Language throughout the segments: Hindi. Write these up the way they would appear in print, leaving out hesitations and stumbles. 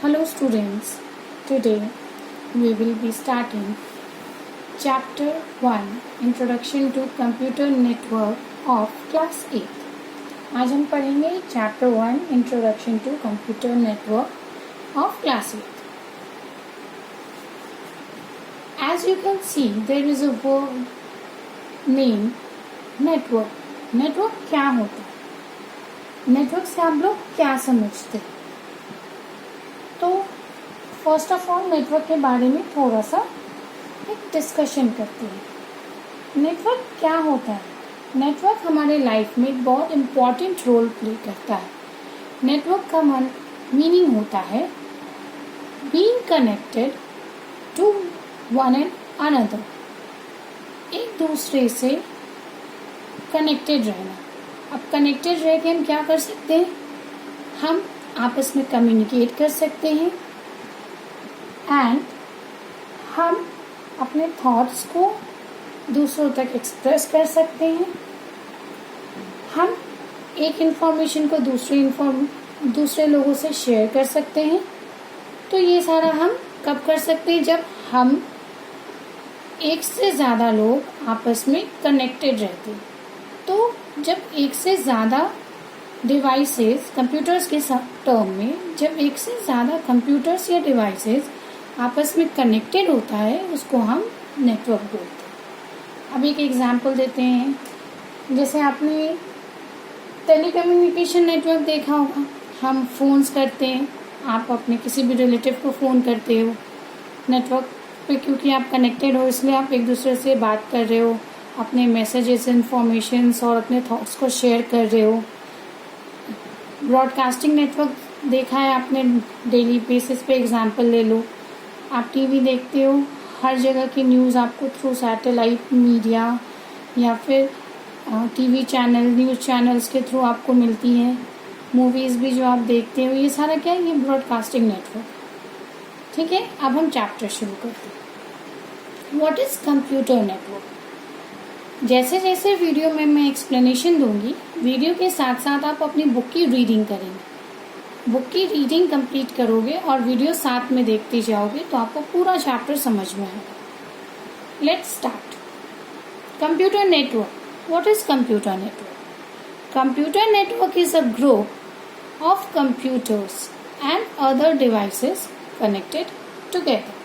Hello students, today we will be starting chapter 1 Introduction to Computer Network of class 8. आज हम पढ़ेंगे chapter 1 Introduction to Computer Network of class 8. As you can see, there is a word named network. Network क्या होता है? नेटवर्क से आप लोग क्या समझते हैं? तो फर्स्ट ऑफ ऑल नेटवर्क के बारे में थोड़ा सा एक डिस्कशन करते हैं। नेटवर्क क्या होता है? नेटवर्क हमारे लाइफ में बहुत इम्पॉर्टेंट रोल प्ले करता है। नेटवर्क का मीनिंग होता है being connected to one and another, एक दूसरे से कनेक्टेड रहना। अब कनेक्टेड रह के हम क्या कर सकते हैं? हम आपस में कम्युनिकेट कर सकते हैं एंड हम अपने थॉट्स को दूसरों तक एक्सप्रेस कर सकते हैं। हम एक इंफॉर्मेशन को दूसरे लोगों से शेयर कर सकते हैं। तो ये सारा हम कब कर सकते हैं? जब हम एक से ज़्यादा लोग आपस में कनेक्टेड रहते हैं। तो जब एक से ज़्यादा डिवाइसेस, कंप्यूटर्स के टर्म में, जब एक से ज़्यादा कंप्यूटर्स या डिवाइसेस आपस में कनेक्टेड होता है, उसको हम नेटवर्क बोलते हैं। अब एक एग्जांपल देते हैं। जैसे आपने टेलीकम्युनिकेशन नेटवर्क देखा होगा। हम फोन्स करते हैं, आप अपने किसी भी रिलेटिव को फ़ोन करते हो नेटवर्क पे, क्योंकि आप कनेक्टेड हो इसलिए आप एक दूसरे से बात कर रहे हो, अपने मैसेजेस, इंफॉर्मेशंस और अपने थॉट्स को शेयर कर रहे हो। ब्रॉडकास्टिंग नेटवर्क देखा है आपने डेली बेसिस पे, एग्जांपल ले लो। आप टीवी देखते हो, हर जगह की न्यूज़ आपको थ्रू सैटेलाइट मीडिया या फिर टीवी चैनल, न्यूज़ चैनल्स के थ्रू आपको मिलती है। मूवीज़ भी जो आप देखते हो, ये सारा क्या है? ये ब्रॉडकास्टिंग नेटवर्क। ठीक है, अब हम चैप्टर शुरू करते हैं। What is computer network? जैसे जैसे वीडियो में मैं एक्सप्लेनेशन दूंगी, वीडियो के साथ साथ आप अपनी बुक की रीडिंग करेंगे। बुक की रीडिंग कंप्लीट करोगे और वीडियो साथ में देखते जाओगे तो आपको पूरा चैप्टर समझ में आएगा। Let's start. Computer network. What is computer network? Computer network is a group of computers and other devices connected together.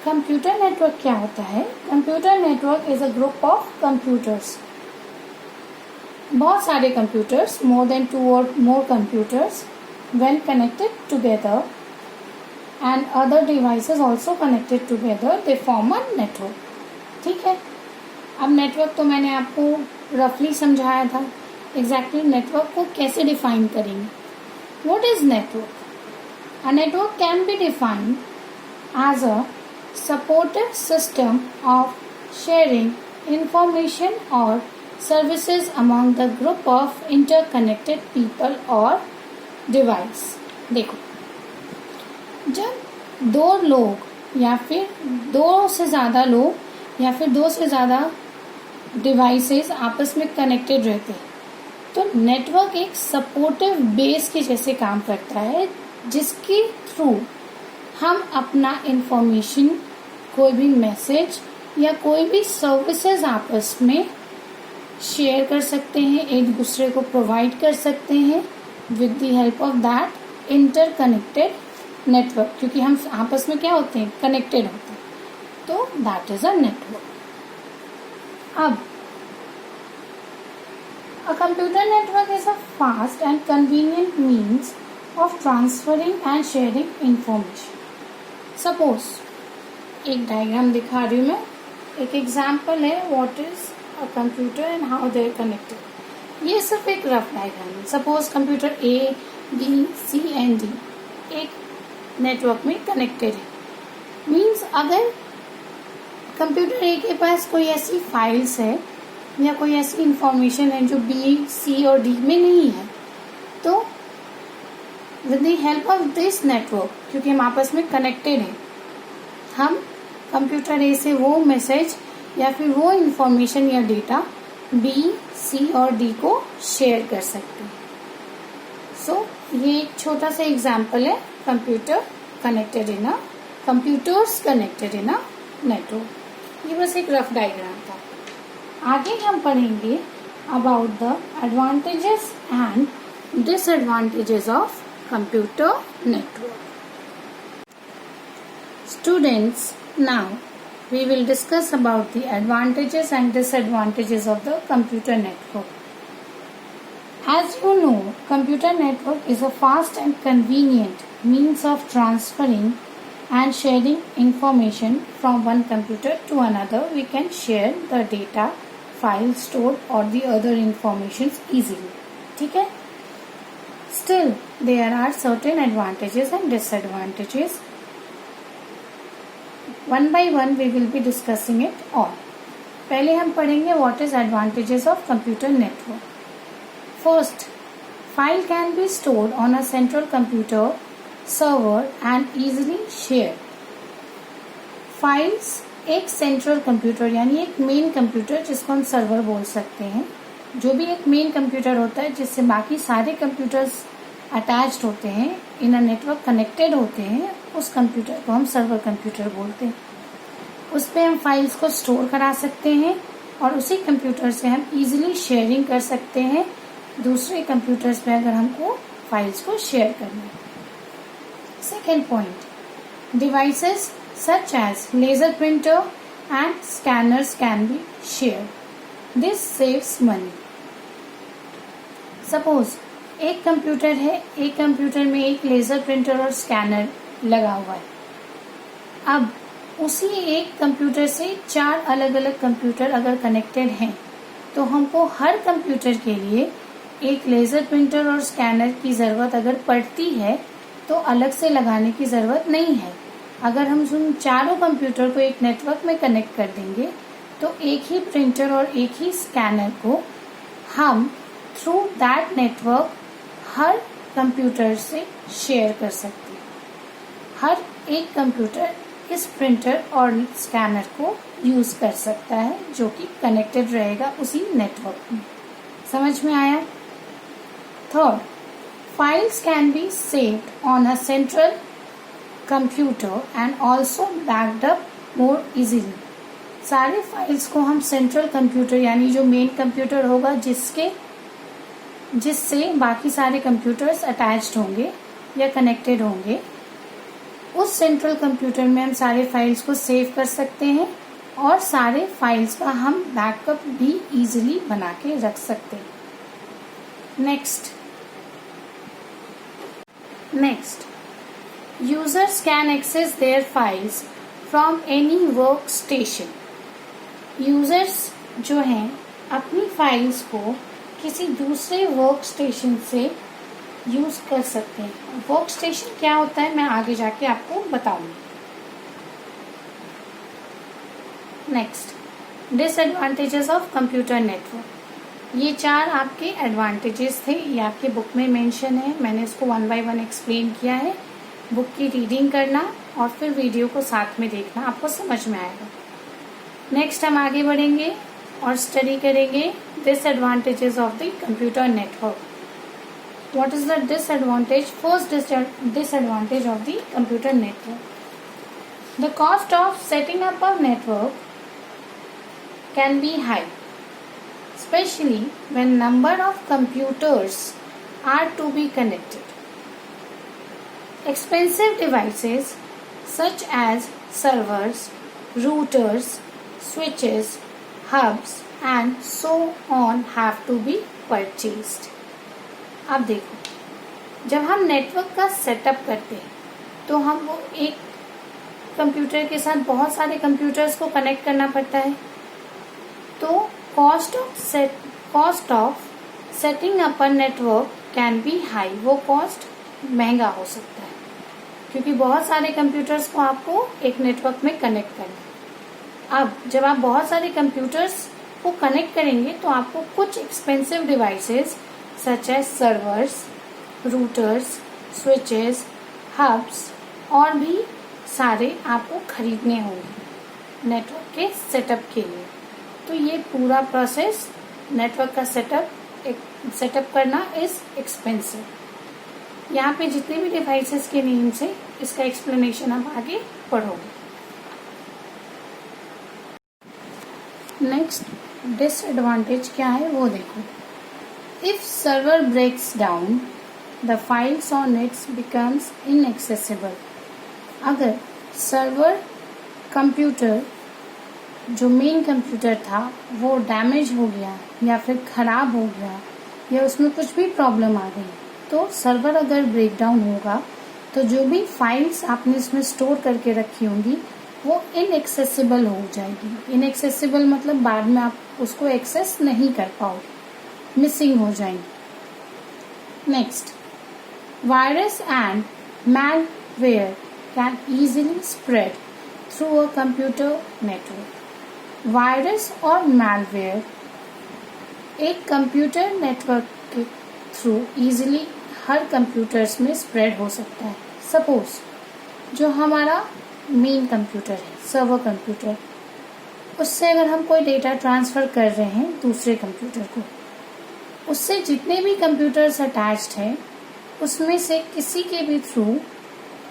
Computer network क्या होता है? Computer network is a group of computers, बहुत सारे कंप्यूटर्स, मोर देन 2 और मोर computers when connected together and other devices also connected together, they form a network. ठीक है, अब नेटवर्क तो मैंने आपको रफली समझाया था। एग्जैक्टली नेटवर्क को कैसे डिफाइन करेंगे? What is network? A network can be defined as a supportive system of sharing information or services among the group of interconnected people or device. देखो, जब दो लोग या फिर दो से ज़्यादा लोग या फिर दो से ज़्यादा डिवाइसेस आपस में कनेक्टेड रहते हैं तो नेटवर्क एक सपोर्टिव बेस के जैसे काम करता है, जिसके थ्रू हम अपना इंफॉर्मेशन, कोई भी मैसेज या कोई भी सर्विसेज आपस में शेयर कर सकते हैं, एक दूसरे को प्रोवाइड कर सकते हैं with the help of that interconnected network, क्योंकि हम आपस में क्या होते हैं? कनेक्टेड होते हैं। तो that is a network. अब a computer network is a fast and convenient means of transferring and sharing information. Suppose एक डायग्राम दिखा रही हूँ मैं, एक एग्जाम्पल है what is a computer and how they are connected. ये सिर्फ एक रफ डायग्राम है। Suppose computer A, B, C and D एक नेटवर्क में कनेक्टेड है। मीन्स अगर कंप्यूटर ए के पास कोई ऐसी फाइल्स है या कोई ऐसी इंफॉर्मेशन है जो बी, सी और डी में नहीं है, तो with the help of this network, क्योंकि हम आपस में कनेक्टेड हैं, हम कंप्यूटर ए से वो मैसेज या फिर वो इंफॉर्मेशन या डेटा बी, सी और डी को शेयर कर सकते हैं। सो ये एक छोटा सा एग्जाम्पल है computers connected in a network. ये बस एक रफ डायग्राम था। आगे हम पढ़ेंगे about the advantages and disadvantages of computer network. Students, now we will discuss about the advantages and disadvantages of the computer network. As you know, computer network is a fast and convenient means of transferring and sharing information from one computer to another. We can share the data, files stored or the other informations easily. ठीक है? Still, there are certain advantages and disadvantages. One by one we will be discussing it all. पहले हम पढ़ेंगे what is advantages of computer network. First, file can be stored on a central computer server and easily shared. Files एक सेंट्रल कंप्यूटर यानी एक मेन कंप्यूटर जिसको हम सर्वर बोल सकते हैं, जो भी एक मेन कंप्यूटर होता है जिससे बाकी सारे कंप्यूटर्स अटैच्ड होते हैं, इन अ नेटवर्क कनेक्टेड होते हैं, उस कंप्यूटर को हम सर्वर कंप्यूटर बोलते हैं। उस पर हम फाइल्स को स्टोर करा सकते हैं और उसी कंप्यूटर से हम इजीली शेयरिंग कर सकते हैं दूसरे कंप्यूटर्स पे अगर हमको फाइल्स को शेयर करना है। Second point, devices such as laser printer and scanners can be shared. This saves money. Suppose एक कंप्यूटर है, एक कंप्यूटर में एक लेजर प्रिंटर और स्कैनर लगा हुआ है। अब उसी एक कंप्यूटर से 4 अलग अलग कंप्यूटर अगर कनेक्टेड हैं तो हमको हर कंप्यूटर के लिए एक लेजर प्रिंटर और स्कैनर की जरूरत अगर पड़ती है तो अलग से लगाने की जरूरत नहीं है। अगर हम उन चारों कंप्यूटर को एक नेटवर्क में कनेक्ट कर देंगे तो एक ही प्रिंटर और एक ही स्कैनर को हम through that network her computer से शेयर कर सकते हैं। हर एक कंप्यूटर इस प्रिंटर और स्कैनर को यूज कर सकता है जो कि कनेक्टेड रहेगा उसी नेटवर्क में। समझ में आया? Third, files can be saved on a central computer and also backed up more easily. सारे फाइल्स को हम सेंट्रल कंप्यूटर यानी जो मेन कंप्यूटर होगा जिससे बाकी सारे कंप्यूटर्स अटैच्ड होंगे या कनेक्टेड होंगे, उस सेंट्रल कंप्यूटर में हम सारे फाइल्स को सेव कर सकते हैं और सारे फाइल्स का हम बैकअप भी इजीली बना के रख सकते हैं। Next, users can access their files from any work station. Users जो हैं अपनी फाइल्स को किसी दूसरे वर्क स्टेशन से यूज कर सकते हैं। वर्क स्टेशन क्या होता है मैं आगे जाके आपको बताऊंगी। Next, disadvantages of computer network. ये 4 आपके एडवांटेजेस थे, ये आपके बुक में मेंशन है। मैंने इसको 1 बाय 1 एक्सप्लेन किया है। बुक की रीडिंग करना और फिर वीडियो को साथ में देखना, आपको समझ में आएगा। नेक्स्ट हम आगे बढ़ेंगे और स्टडी करेंगे disadvantages of the computer network. What is the disadvantage? First disadvantage of the computer network. The cost of setting up a network can be high, especially when number of computers are to be connected. Expensive devices such as servers, routers, switches, hubs and so on have to be purchased. अब देखो, जब हम नेटवर्क का सेटअप करते हैं तो हम वो एक कंप्यूटर के साथ बहुत सारे कंप्यूटर्स को कनेक्ट करना पड़ता है। तो cost of setting up a network can be high. वो कॉस्ट महंगा हो सकता है क्योंकि बहुत सारे कंप्यूटर्स को आपको एक नेटवर्क में कनेक्ट करना है। अब जब आप बहुत सारे कंप्यूटर्स को कनेक्ट करेंगे तो आपको कुछ expensive devices such as servers, routers, switches, hubs और भी सारे आपको खरीदने होंगे नेटवर्क के सेटअप के लिए। तो ये पूरा प्रोसेस नेटवर्क का सेटअप करना इज एक्सपेंसिव। यहाँ पे जितने भी डिवाइसेस के नेम्स है इसका एक्सप्लेनेशन आप आगे पढ़ोगे। नेक्स्ट डिसएडवांटेज क्या है वो देखो। If server breaks down the files on its becomes inaccessible. अगर सर्वर कंप्यूटर जो मेन कंप्यूटर था वो डैमेज हो गया या फिर खराब हो गया या उसमें कुछ भी प्रॉब्लम आ गई तो सर्वर अगर ब्रेक डाउन होगा तो जो भी फाइल्स आपने इसमें स्टोर करके रखी होंगी वो इनएक्सेसिबल हो जाएगी। इनएक्सेसिबल मतलब बाद में आप उसको एक्सेस नहीं कर पाओगे, मिसिंग हो जाएंगी। Next, virus and malware can easily spread through a computer network. Virus और मैलवेयर एक कंप्यूटर नेटवर्क के थ्रू इजीली हर कंप्यूटर्स में स्प्रेड हो सकता है। सपोज जो हमारा मेन कंप्यूटर है, सर्वर कंप्यूटर, उससे अगर हम कोई डेटा ट्रांसफर कर रहे हैं दूसरे कंप्यूटर को, उससे जितने भी कंप्यूटर्स अटैच्ड हैं उसमें से किसी के भी थ्रू,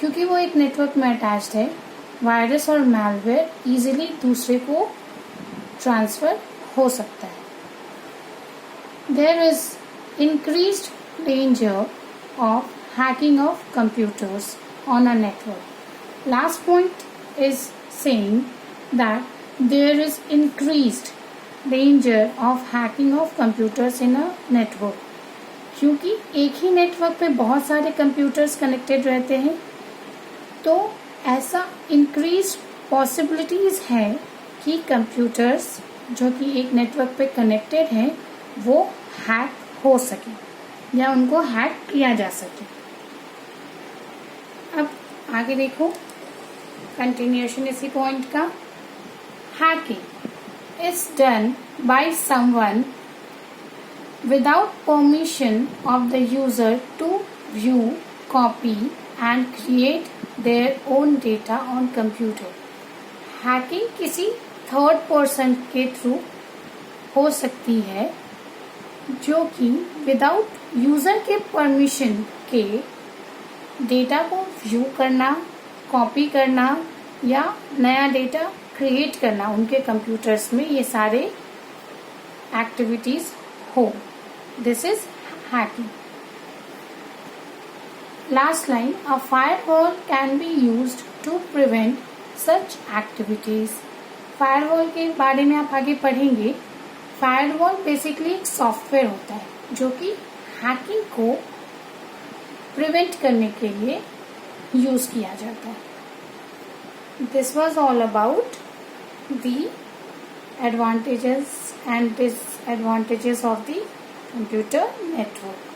क्योंकि वो एक नेटवर्क में अटैच्ड है, वायरस और मैलवेयर इजीली दूसरे को ट्रांसफर हो सकता है। There is increased danger of hacking of computers on a network. Last point is saying that there is increased danger of hacking of computers in a network. क्योंकि एक ही नेटवर्क पे बहुत सारे कंप्यूटर्स कनेक्टेड रहते हैं तो ऐसा इंक्रीज पॉसिबिलिटीज है कि कंप्यूटर्स जो कि एक नेटवर्क पे कनेक्टेड हैं वो हैक हो सके या उनको हैक किया जा सके। अब आगे देखो कंटिन्यूएशन इसी पॉइंट का। Hacking is done by someone without permission of the user to view, copy and create their own data on computer. Hacking किसी थर्ड पर्सन के थ्रू हो सकती है जो कि विदाउट यूजर के परमिशन के डेटा को व्यू करना, कॉपी करना या नया डेटा क्रिएट करना उनके कंप्यूटर्स में, ये सारे एक्टिविटीज हो। This is hacking. Last line, a firewall can be used to prevent such activities. Firewall के बारे में आप आगे पढ़ेंगे। फायरवॉल बेसिकली एक सॉफ्टवेयर होता है जो कि हैकिंग को प्रिवेंट करने के लिए यूज किया जाता है। This was all about the advantages and disadvantages of the computer network.